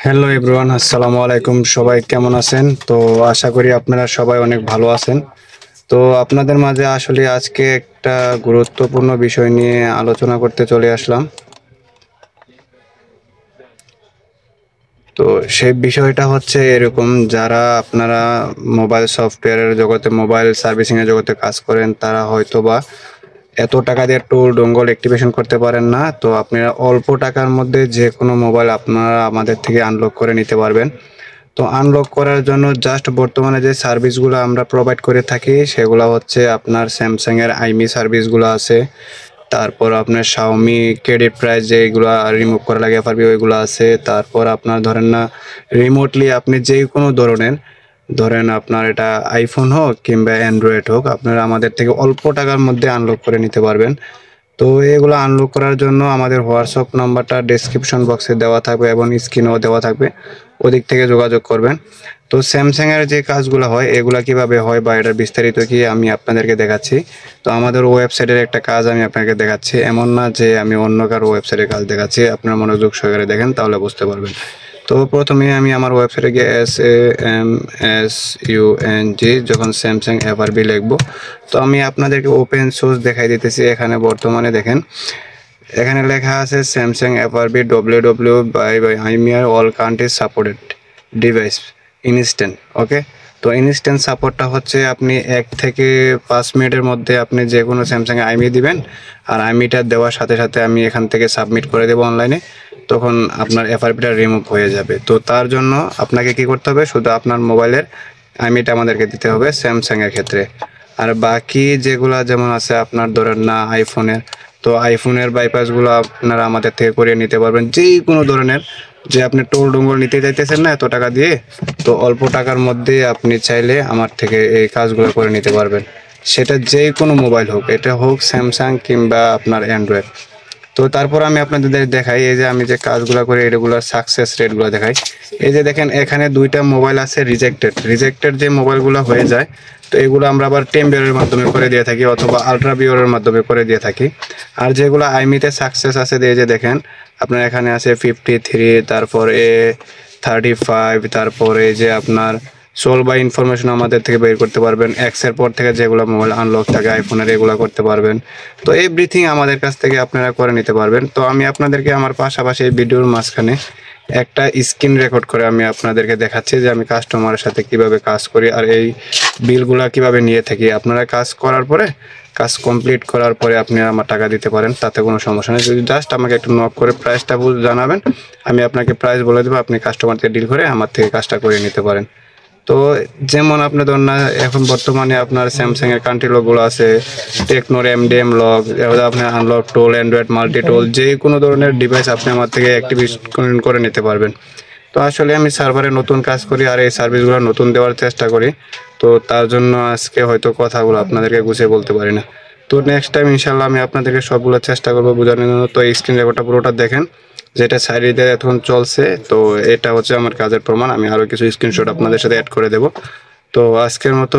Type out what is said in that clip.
Hello everyone, আসসালামু আলাইকুম। সবাই কেমন আছেন? তো আশা করি আপনারা সবাই অনেক ভালো আছেন। তো আপনাদের মাঝে আসলে আজকে একটা গুরুত্বপূর্ণ বিষয় নিয়ে আলোচনা করতে চলে আসলাম। তো সেই বিষয়টা হচ্ছে এরকম, যারা আপনারা মোবাইল সফটওয়্যারের জগতে, মোবাইল সার্ভিসিংয়ের জগতে কাজ করেন, তারা হয়তোবা এত টাকা দিয়ে টুল ডোঙ্গল অ্যাক্টিভেশন করতে পারেন না। তো আপনারা অল্প টাকার মধ্যে যে কোনো মোবাইল আপনারা আমাদের থেকে আনলক করে নিতে পারবেন। তো আনলক করার জন্য জাস্ট বর্তমানে যে সার্ভিসগুলো আমরা প্রোভাইড করে থাকি সেগুলো হচ্ছে আপনার স্যামসাংয়ের আইমি সার্ভিসগুলো আছে, তারপর আপনার শাওমি ক্রেডিট প্রাইস যেগুলো রিমুভ করা লাগে এফআরবি ওইগুলো আছে। তারপর আপনার ধরেন না, রিমোটলি আপনি যে কোনো ধরনের, ধরেন আপনার এটা আইফোন হোক কিংবা অ্যান্ড্রয়েড হোক, আপনারা আমাদের থেকে অল্প টাকার মধ্যে আনলক করে নিতে পারবেন। তো এগুলো আনলক করার জন্য আমাদের হোয়াটসঅ্যাপ নাম্বারটা ডেসক্রিপশন বক্সে দেওয়া থাকবে এবং স্ক্রিনেও দেওয়া থাকবে, ওদিক থেকে যোগাযোগ করবেন। তো স্যামসাংয়ের যে কাজগুলো হয় এগুলা কিভাবে হয় বা এটার বিস্তারিত কি আমি আপনাদেরকে দেখাচ্ছি। তো আমাদের ওয়েবসাইটের একটা কাজ আমি আপনাকে দেখাচ্ছি, এমন না যে আমি অন্য কারো ওয়েবসাইটের কাজ দেখাচ্ছি। আপনার মনোযোগ সহকারে দেখেন, তাহলে বুঝতে পারবেন। তো প্রথমে আমি আমার ওয়েবসাইটে গিয়ে SAMSUNG যখন স্যামসাং এফআরবি লিখবো, তো আমি আপনাদেরকে ওপেন সোর্স দেখাই দিতেছি। এখানে বর্তমানে দেখেন, এখানে লেখা আছে স্যামসাং এফআরবি ডব্লিউ বাই আইমিয়ার all country supported device instant. Okay, তো ইনস্ট্যান্ট সাপোর্টটা হচ্ছে আপনি 1 থেকে 5 মিনিটের মধ্যে আপনি যে কোনো স্যামসাং আইমি দিবেন, আর আইমিটা দেওয়ার সাথে সাথে আমি এখান থেকে সাবমিট করে দেবো অনলাইনে, তখন আপনার এফআরপিটা রিমুভ হয়ে যাবে। তো তার জন্য আপনাকে কি করতে হবে, শুধু আপনার মোবাইলের আইমিটা আমাদেরকে দিতে হবে স্যামসাংয়ের ক্ষেত্রে। আর বাকি যেগুলা যেমন আছে আপনার ধরেন না আইফোনের, তো আইফোনের বাইপাসগুলো আপনারা আমাদের থেকে করিয়ে নিতে পারবেন। যেই কোনো ধরনের, যে আপনি টোল ডোঙ্গল নিতে চাইতেছেন না এত টাকা দিয়ে, তো অল্প টাকার মধ্যে আপনি চাইলে আমার থেকে এই কাজগুলো করে নিতে পারবেন। সেটা যেই কোনো মোবাইল হোক, এটা হোক স্যামসাং কিংবা আপনার অ্যান্ড্রয়েড। তো তারপর আমি আপনাদের দেখাই, এই যে আমি যে কাজগুলো করি এগুলোর সাকসেস রেটগুলো দেখাই। এই যে দেখেন, এখানে 2টা মোবাইল আছে রিজেক্টেড যে মোবাইলগুলো হয়ে যায়, তো এগুলো আমরা আবার টেম্বিওরের মাধ্যমে করে দিয়ে থাকি অথবা আলট্রা বিওরের মাধ্যমে করে দিয়ে থাকি। আর যেগুলো আইমিতে সাকসেস আছে, এই যে দেখেন আপনার এখানে আছে 53, তারপরে 35, তারপরে যে আপনার সোল বা ইনফরমেশন আমাদের থেকে বের করতে পারবেন। এক্সের পর থেকে যেগুলো মোবাইল আনলক থাকে আইফোনের, এগুলো করতে পারবেন। তো এভরিথিং আমাদের কাছ থেকে আপনারা করে নিতে পারবেন। তো আমি আপনাদেরকে আমার পাশাপাশি এই ভিডিওর মাঝখানে একটা স্ক্রিন রেকর্ড করে আমি আপনাদেরকে দেখাচ্ছি যে আমি কাস্টমারের সাথে কিভাবে কাজ করি আর এই বিলগুলা কিভাবে নিয়ে থাকি। আপনারা কাজ করার পরে, কাজ কমপ্লিট করার পরে আপনি আমার টাকা দিতে পারেন, তাতে কোনো সমস্যা নেই। যদি জাস্ট আমাকে একটু নক করে প্রাইসটা জানাবেন, আমি আপনাকে প্রাইস বলে দেবো, আপনি কাস্টমারকে ডিল করে আমার থেকে কাজটা করে নিতে পারেন। তো যেমন আপনি ধরুন না, এখন বর্তমানে আপনার স্যামসাং এর কান্ট্রি লকগুলো আছে, টেকনোর এমডিএম লক, আপনার unlock toll, Android multi toll, যে কোনো ধরনের ডিভাইস আপনি আমার থেকে অ্যাক্টিভেশন করে নিতে পারবেন। তো আসলে আমি সার্ভারে নতুন কাজ করি আর এই সার্ভিসগুলো নতুন দেওয়ার চেষ্টা করি, তো তার জন্য আজকে হয়তো কথাগুলো আপনাদেরকে গুছিয়ে বলতে পারি না। তো নেক্সট টাইম ইনশাল্লাহ আমি আপনাদেরকে সবগুলো চেষ্টা করবো বোঝানোর জন্য। তো এই স্ক্রিন রেকর্ডটা পুরোটা দেখেন, যেটা সাইডে এখন চলছে। তো এটা হচ্ছে আমার কাজের প্রমাণ। আমি আরও কিছু স্ক্রিনশট আপনাদের সাথে অ্যাড করে দেব। তো আজকের মতো